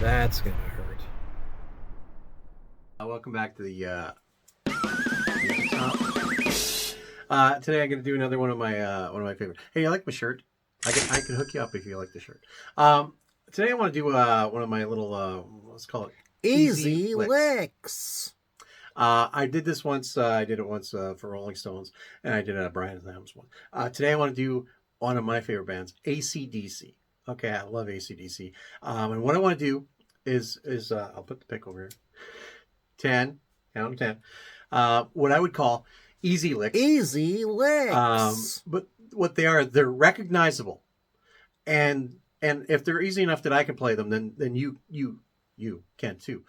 That's gonna hurt. Welcome back to the top. Today I'm going to do another one of my favorite. Hey, you like my shirt? I can hook you up if you like the shirt. Today I want to do one of my little let's call it Easy licks. licks. I did this once. I did it once for Rolling Stones, and I did it at Brian Adams one. Today I want to do one of my favorite bands, AC/DC. Okay, I love AC/DC. And what I want to do is I'll put the pick over here. 10, count 10. What I would call easy licks. Easy licks. But what they are, they're recognizable, and if they're easy enough that I can play them, then you can too.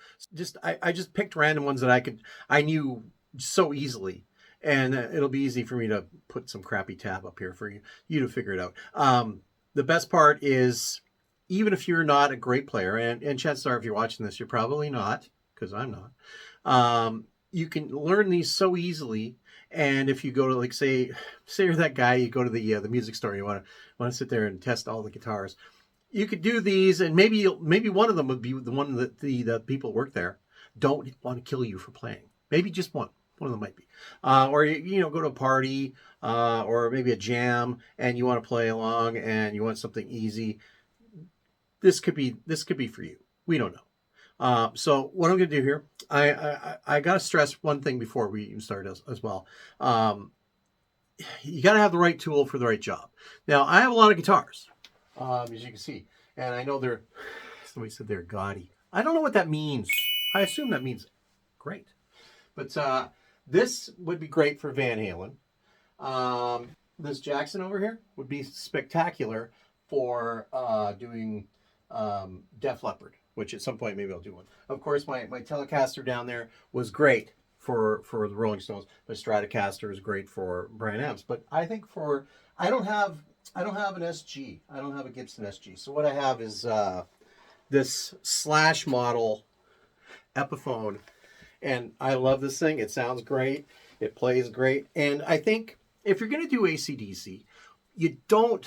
I just picked random ones that I knew so easily, and it'll be easy for me to put some crappy tab up here for you to figure it out. The best part is, even if you're not a great player, and chances are if you're watching this, you're probably not, because I'm not. You can learn these so easily. And if you go to, like, say you're that guy, you go to the music store, you want to sit there and test all the guitars. You could do these, and maybe one of them would be the one that the people work there don't want to kill you for playing. Maybe just one. One of them might be, or go to a party, or maybe a jam, and you want to play along, and you want something easy. This could be for you. We don't know. So what I'm going to do here, I got to stress one thing before we even start as well. You got to have the right tool for the right job. Now, I have a lot of guitars, as you can see, and I know somebody said they're gaudy. I don't know what that means. I assume that means great. But this would be great for Van Halen. This Jackson over here would be spectacular for doing Def Leppard, which at some point maybe I'll do one. Of course, my Telecaster down there was great for the Rolling Stones. My Stratocaster is great for Bryan Adams. But I think I don't have an SG. I don't have a Gibson SG. So what I have is this Slash model Epiphone, and I love this thing. It sounds great. It plays great. And I think if you're going to do AC/DC, you don't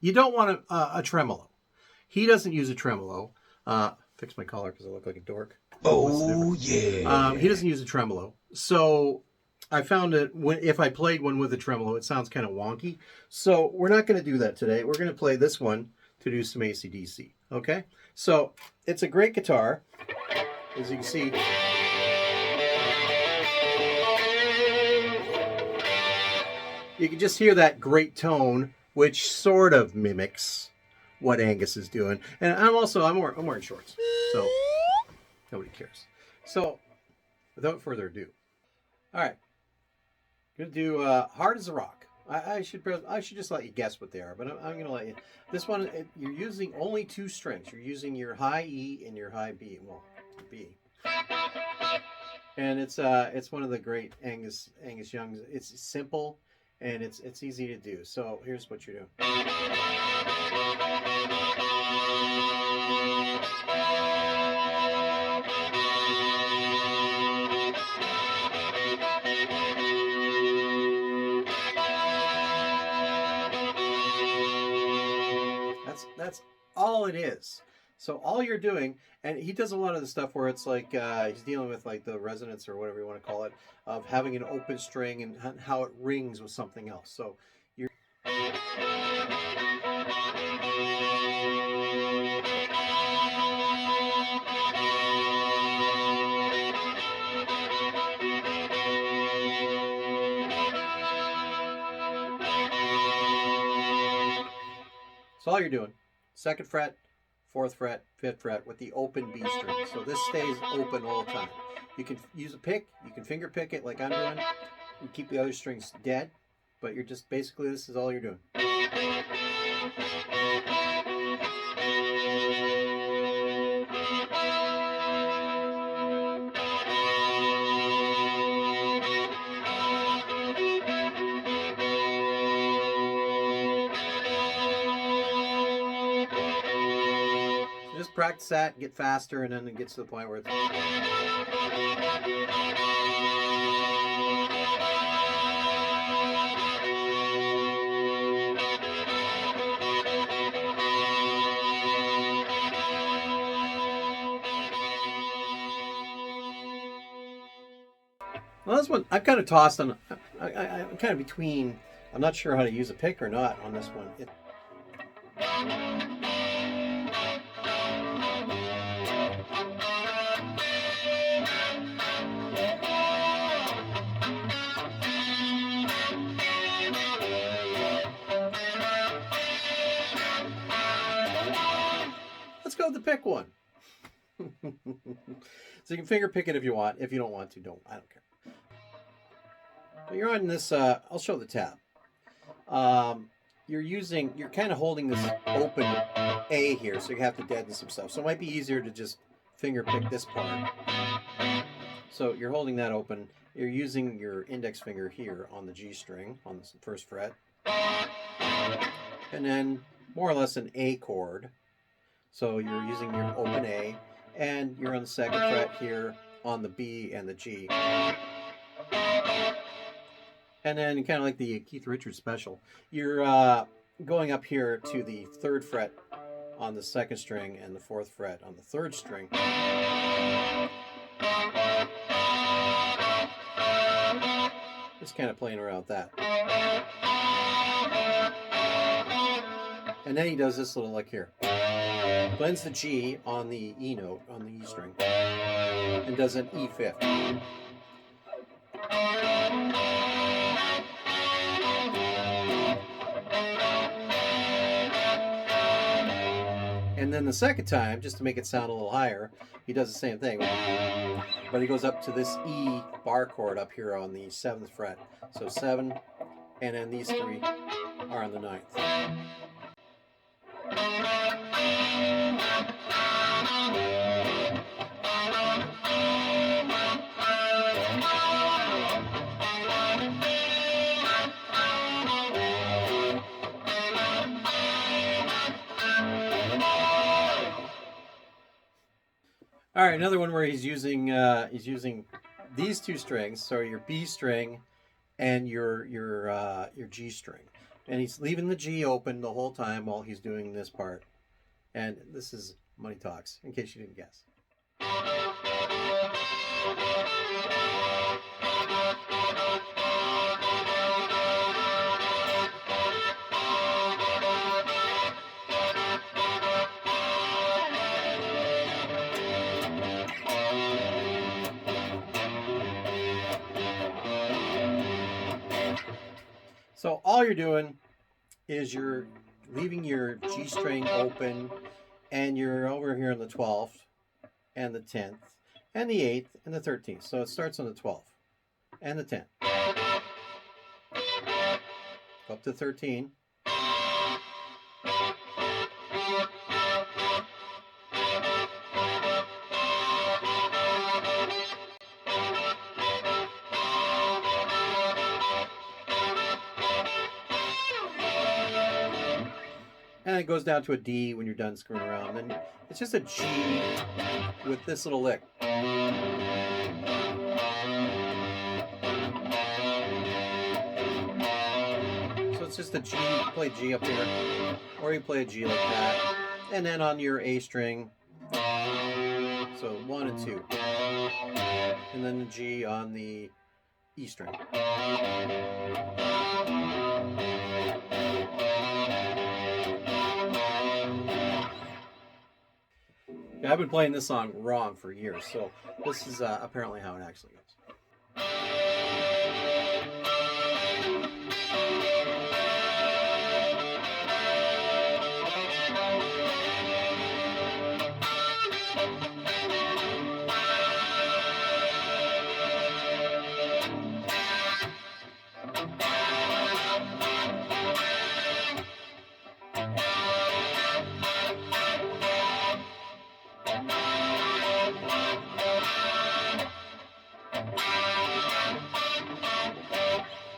want a tremolo. He doesn't use a tremolo. Fix my collar because I look like a dork. Oh, yeah. He doesn't use a tremolo. So I found that if I played one with a tremolo, it sounds kind of wonky. So we're not going to do that today. We're going to play this one to do some AC/DC. Okay? So it's a great guitar. As you can see. You can just hear that great tone, which sort of mimics what Angus is doing. And I'm wearing shorts, so nobody cares. So without further ado, all right, gonna do "Hard as a Rock." I should just let you guess what they are, but I'm gonna let you. This one, you're using only two strings. You're using your high E and your high B. Well, B. And it's one of the great Angus Young's. It's simple and it's easy to do. So here's what you're doing. That's all it is. So all you're doing, and he does a lot of the stuff where it's like he's dealing with like the resonance or whatever you want to call it, of having an open string and how it rings with something else. So you're so all you're doing, second fret, fourth fret, fifth fret with the open B string. So this stays open all the time. You can use a pick, you can finger pick it like I'm doing, and keep the other strings dead, but you're just basically, this is all you're doing. Just practice that and get faster, and then it gets to the point where it's... Well, this one I'm kind of tossed on. I'm kind of between. I'm not sure how to use a pick or not on this one. Let's go with the pick one. So you can finger pick it if you want. If you don't want to, don't. I don't care. But you're on this. I'll show the tab. You're kind of holding this open A here, so you have to deaden some stuff. So it might be easier to just finger pick this part. So you're holding that open. You're using your index finger here on the G string on the first fret, and then more or less an A chord. So you're using your open A, and you're on the second fret here on the B and the G. And then kind of like the Keith Richards special, you're going up here to the third fret on the second string and the fourth fret on the third string. Just kind of playing around with that. And then he does this little lick here. Blends the G on the E note, on the E string, and does an E fifth. And then the second time, just to make it sound a little higher, he does the same thing. But he goes up to this E bar chord up here on the 7th fret. So 7, and then these three are on the 9th. All right, another one where he's using these two strings, so your B string and your G string, and he's leaving the G open the whole time while he's doing this part. And this is Money Talks, in case you didn't guess. So all you're doing is you're leaving your G string open, and you're over here on the 12th and the 10th and the 8th and the 13th. So it starts on the 12th and the 10th. Go up to 13. And it goes down to a D when you're done screwing around. Then it's just a G with this little lick. So it's just a G. You play G up here, or you play a G like that. And then on your A string, so 1 and 2. And then the G on the E string. I've been playing this song wrong for years, so this is apparently how it actually goes.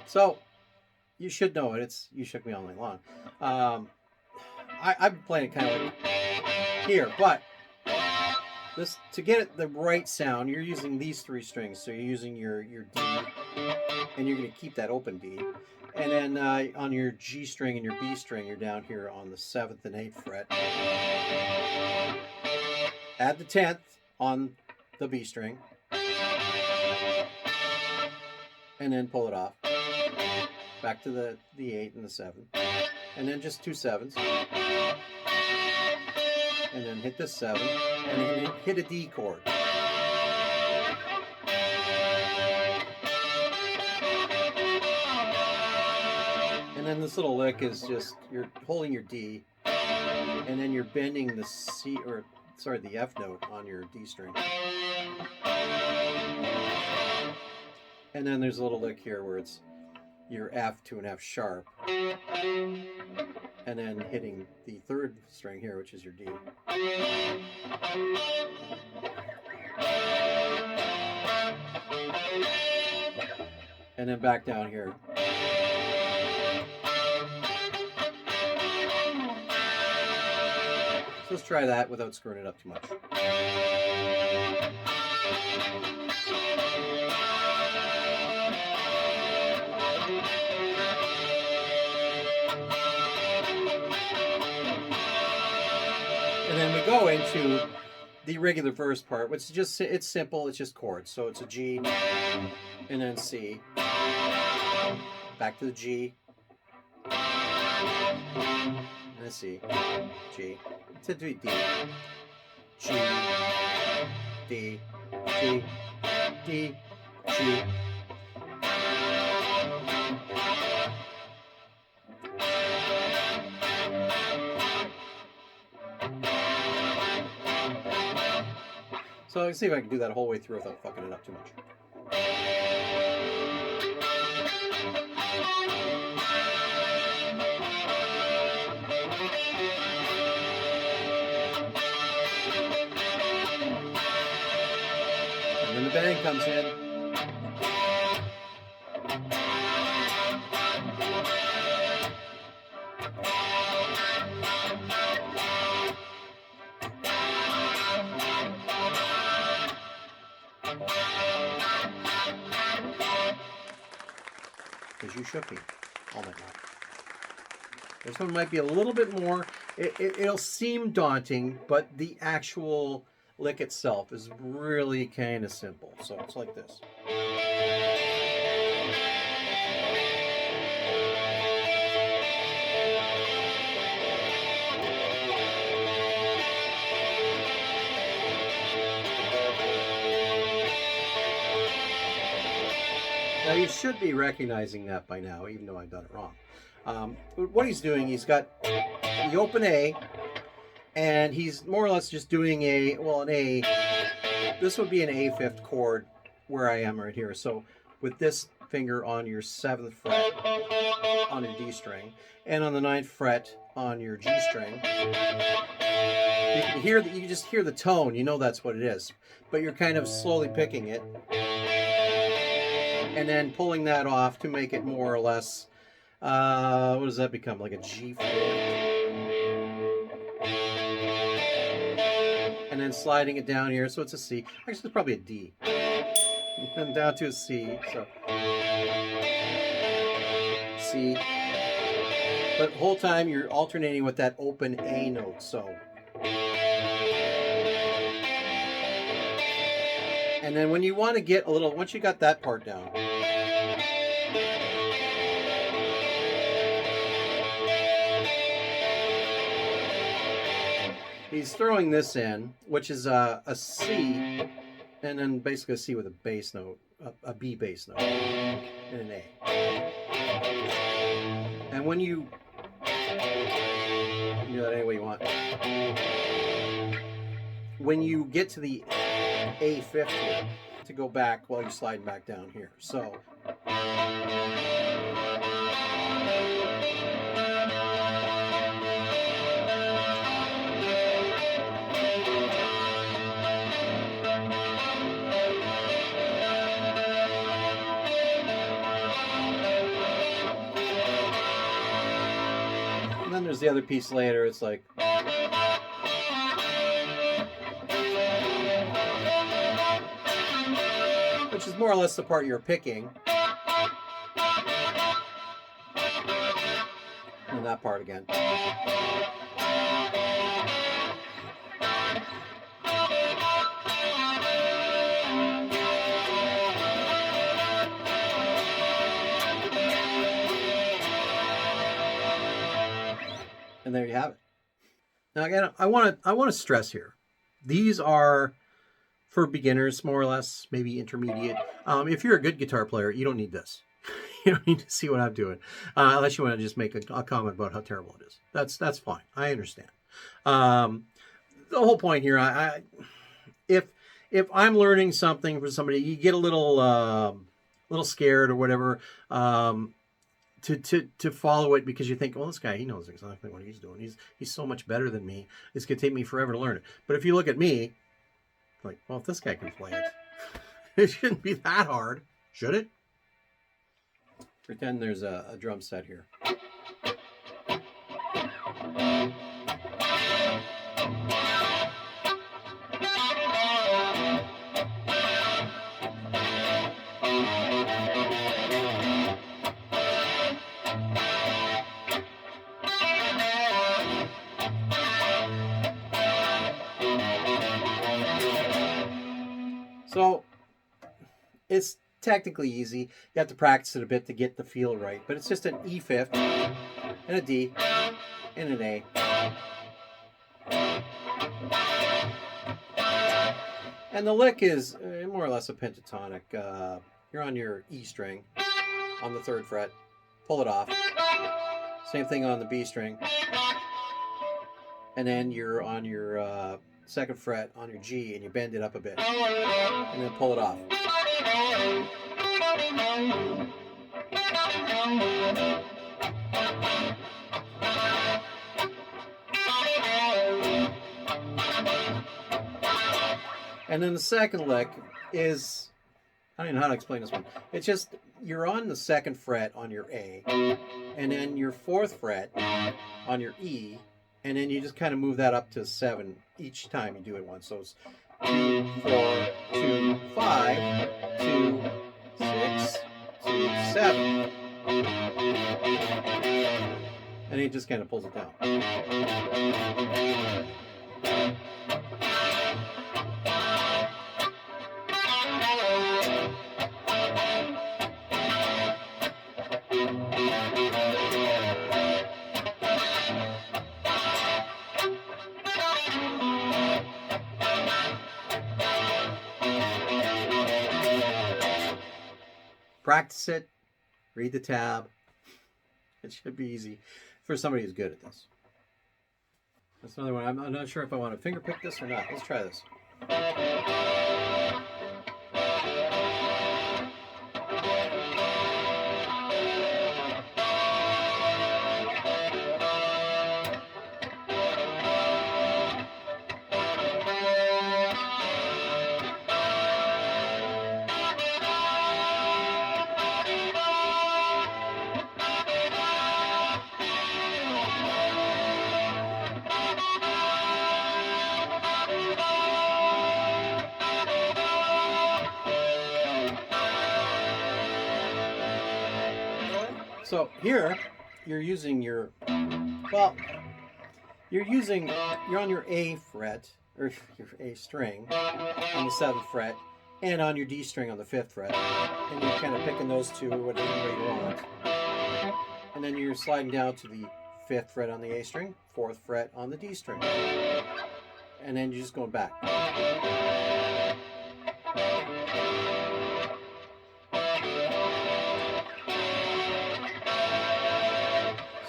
So, you should know it. It's You Shook Me All Night Long. I've been playing it kind of like here, but this to get it the right sound, you're using these three strings. So you're using your D, and you're going to keep that open D. And then on your G string and your B string, you're down here on the 7th and 8th fret. Add the 10th on the B string. and then pull it off. Back to the 8 and the 7. And then just 2 7s. And then hit this 7. And then hit a D chord. And then this little lick is just, you're holding your D, and then you're bending the C, or sorry, the F note on your D string. And then there's a little lick here where it's your F to an F sharp, and then hitting the 3rd string here, which is your D. And then back down here. So let's try that without screwing it up too much. And then we go into the regular verse part, which is just, it's simple, it's just chords. So it's a G, and then C, back to the G, and a C, G, to D, G, D, G, D, G. So let's see if I can do that whole way through without fucking it up too much. And then the bang comes in. Because you shook me all night long. This one might be a little bit more, it'll seem daunting, but the actual lick itself is really kind of simple. So it's like this. Now you should be recognizing that by now, even though I've done it wrong. What he's doing, he's got the open A, and he's more or less just doing an A. This would be an A fifth chord where I am right here. So with this finger on your 7th fret on your D string, and on the 9th fret on your G string, you can hear that. You can just hear the tone. You know that's what it is, but you're kind of slowly picking it. And then pulling that off to make it more or less, what does that become? Like a G flat. And then sliding it down here, so it's a C. Actually, it's probably a D. And down to a C, so C. But the whole time you're alternating with that open A note, so. And then when you want to get a little, once you got that part down, he's throwing this in, which is a C, and then basically a C with a bass note, a B bass note, and an A. And when you do that any way you want, when you get to the A fifth here, to go back while you're sliding back down here. So. And then there's the other piece later, it's like. Which is more or less the part you're picking. And that part again. you have it. Now again, I want to stress here. These are for beginners, more or less, maybe intermediate. If you're a good guitar player, you don't need this. You don't need to see what I'm doing, unless you want to just make a comment about how terrible it is. That's fine. I understand. The whole point here, if I'm learning something for somebody, you get a little scared or whatever to follow it because you think, well, this guy, he knows exactly what he's doing. He's so much better than me. It's gonna take me forever to learn it. But if you look at me, like, well, if this guy can play it, it shouldn't be that hard, should it? Pretend there's a drum set here. So it's technically easy. You have to practice it a bit to get the feel right, but it's just an E fifth and a D and an A. And the lick is more or less a pentatonic. You're on your E string on the 3rd fret, pull it off. Same thing on the B string. And then you're on your 2nd fret on your G and you bend it up a bit. And then pull it off. And then the second lick is, I don't even know how to explain this one. It's just, you're on the 2nd fret on your A, and then your 4th fret on your E, and then you just kind of move that up to 7 each time you do it once. So it's 2, 4, 2, 5, 2, 6, 2, 7. And he just kind of pulls it down. Practice it, read the tab. It should be easy for somebody who's good at this. That's another one. I'm not sure if I want to finger pick this or not. Let's try this. So here, you're using your, well, you're on your A fret, or your A string on the 7th fret, and on your D string on the 5th fret. And you're kind of picking those two, whatever you want. And then you're sliding down to the 5th fret on the A string, 4th fret on the D string. And then you're just going back.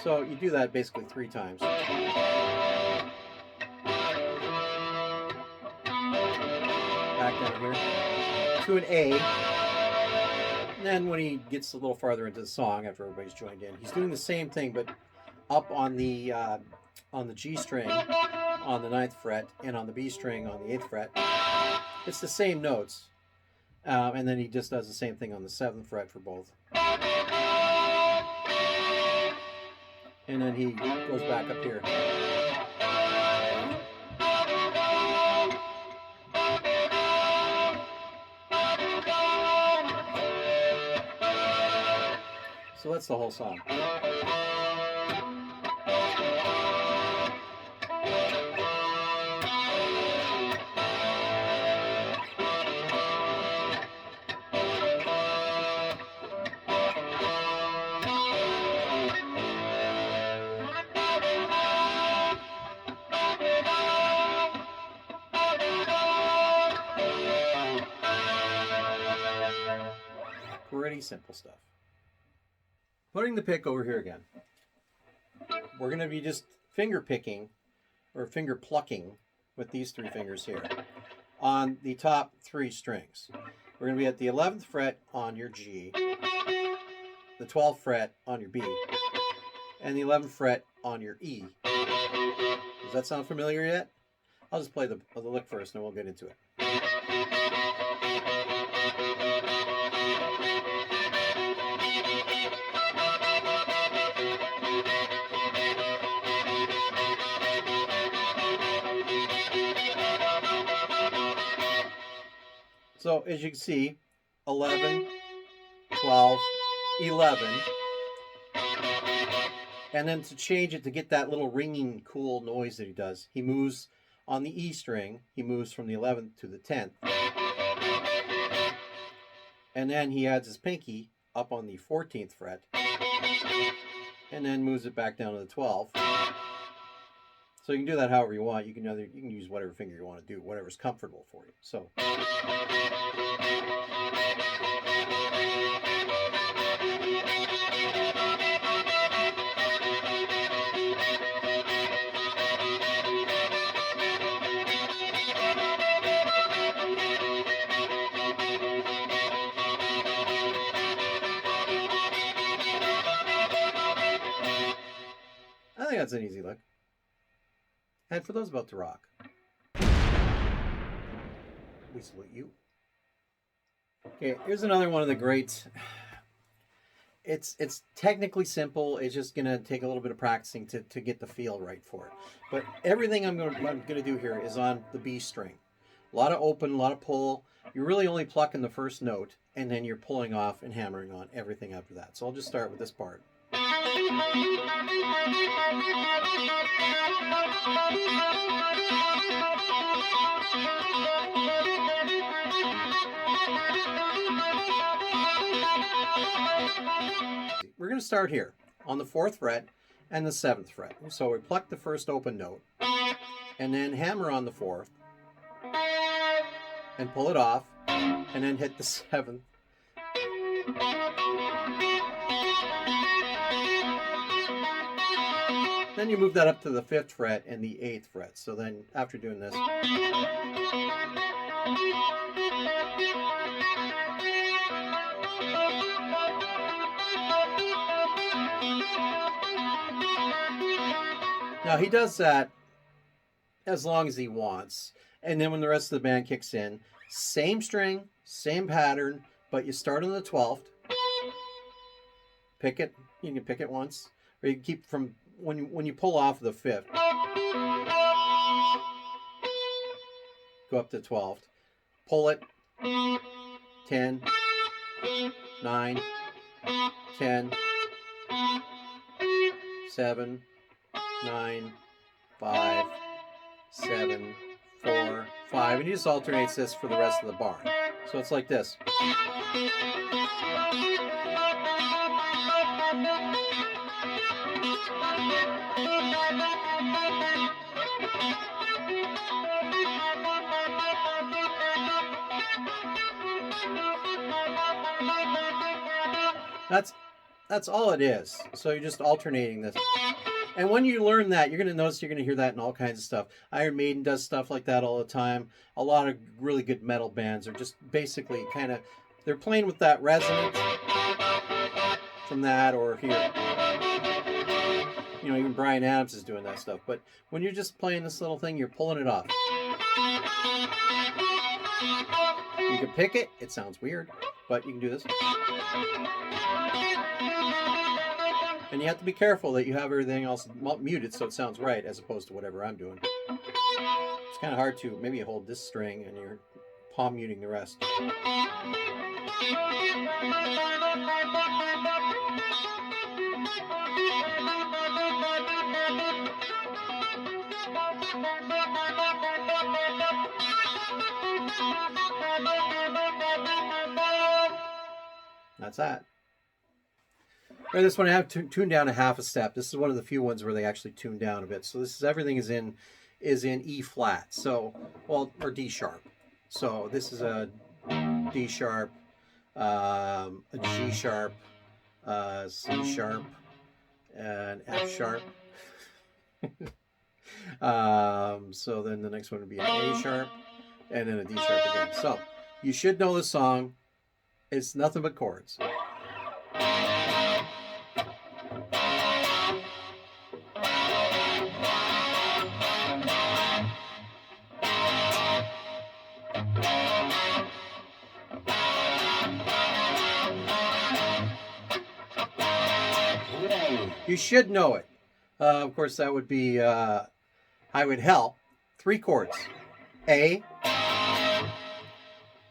So you do that basically 3 times. Back down here to an A. And then when he gets a little farther into the song, after everybody's joined in, he's doing the same thing, but up on the G string on the 9th fret and on the B string on the 8th fret. It's the same notes. And then he just does the same thing on the 7th fret for both. And then he goes back up here. So that's the whole song. Pretty simple stuff. Putting the pick over here again. We're going to be just finger picking or finger plucking with these 3 fingers here on the top 3 strings. We're going to be at the 11th fret on your G, the 12th fret on your B, and the 11th fret on your E. Does that sound familiar yet? I'll just play the lick first and we'll get into it. So as you can see, 11, 12, 11. And then to change it, to get that little ringing cool noise that he does, he moves on the E string, he moves from the 11th to the 10th. And then he adds his pinky up on the 14th fret. And then moves it back down to the 12th. So you can do that however you want. You can use whatever finger you want to do, whatever's comfortable for you. So I think that's an easy lick. And for those about to rock, we salute you. Okay, here's another one of the greats. It's technically simple. It's just gonna take a little bit of practicing to get the feel right for it. But everything I'm gonna do here is on the B string. A lot of open, a lot of pull. You're really only plucking the first note, and then you're pulling off and hammering on everything after that. So I'll just start with this part. We're going to start here on the 4th fret and the 7th fret. So we pluck the first open note and then hammer on the 4th and pull it off and then hit the 7th. Then you move that up to the 5th fret and the 8th fret. So then after doing this, now he does that as long as he wants. And then when the rest of the band kicks in, same string, same pattern, but you start on the 12th, pick it, you can pick it once, or you can keep from, when you pull off the 5th, go up to 12th, pull it, 10, 9, 10, 7, 9, 5, 7, 4, 5, and he just alternates this for the rest of the bar. So it's like this. That's all it is. So you're just alternating this. And when you learn that, you're going to notice you're going to hear that in all kinds of stuff. Iron Maiden does stuff like that all the time. A lot of really good metal bands are just basically kind of, they're playing with that resonance from that or here. You know, even Bryan Adams is doing that stuff. But when you're just playing this little thing, you're pulling it off. You can pick it. It sounds weird, but you can do this. And you have to be careful that you have everything else muted so it sounds right as opposed to whatever I'm doing. It's kind of hard to maybe hold this string and you're palm muting the rest. That's that. Or this one I have tuned down a half a step. This is one of the few ones where they actually tune down a bit. So this is, everything is in E flat. So, well, or D sharp. So this is a D sharp, a G sharp, C sharp, an F sharp. So then the next one would be an A sharp, and then a D sharp again. So you should know the song. It's nothing but chords. You should know it. Of course, that would be I Would Help. 3 chords. A,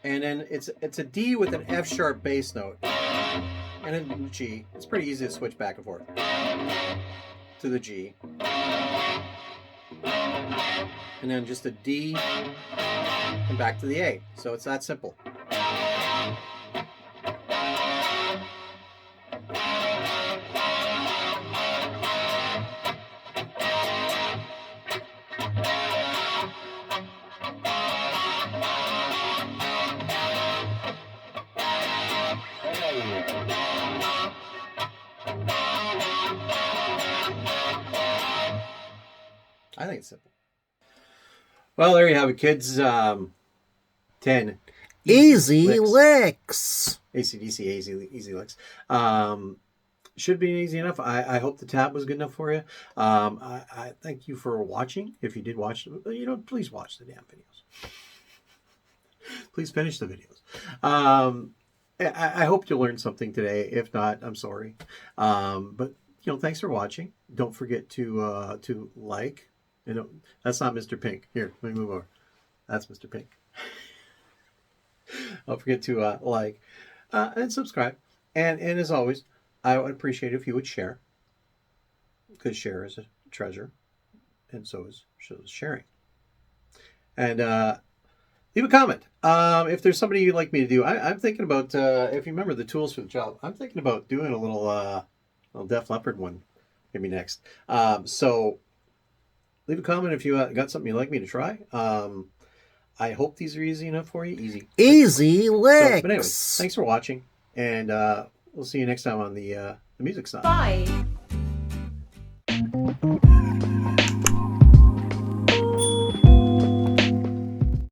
and then it's a D with an F sharp bass note, and then G. It's pretty easy to switch back and forth to the G, and then just a D and back to the A. So it's that simple. I think it's simple. Well, there you have it, kids. 10 Easy licks. AC/DC easy licks. Should be easy enough. I hope the tab was good enough for you. I thank you for watching. If you did watch, please watch the damn videos. Please finish the videos. I hope you learned something today. If not, I'm sorry. But thanks for watching. Don't forget to like. That's not Mr. Pink. Here, let me move over. That's Mr. Pink. Don't forget to like and subscribe. And as always, I would appreciate it if you would share, because share is a treasure, and so is sharing. And leave a comment if there's somebody you'd like me to do. I'm thinking about if you remember the tools for the job. I'm thinking about doing a little Def Leppard one maybe next. So leave a comment if you got something you'd like me to try. I hope these are easy enough for you. Easy licks. But anyway, thanks for watching, and we'll see you next time on the music side. Bye.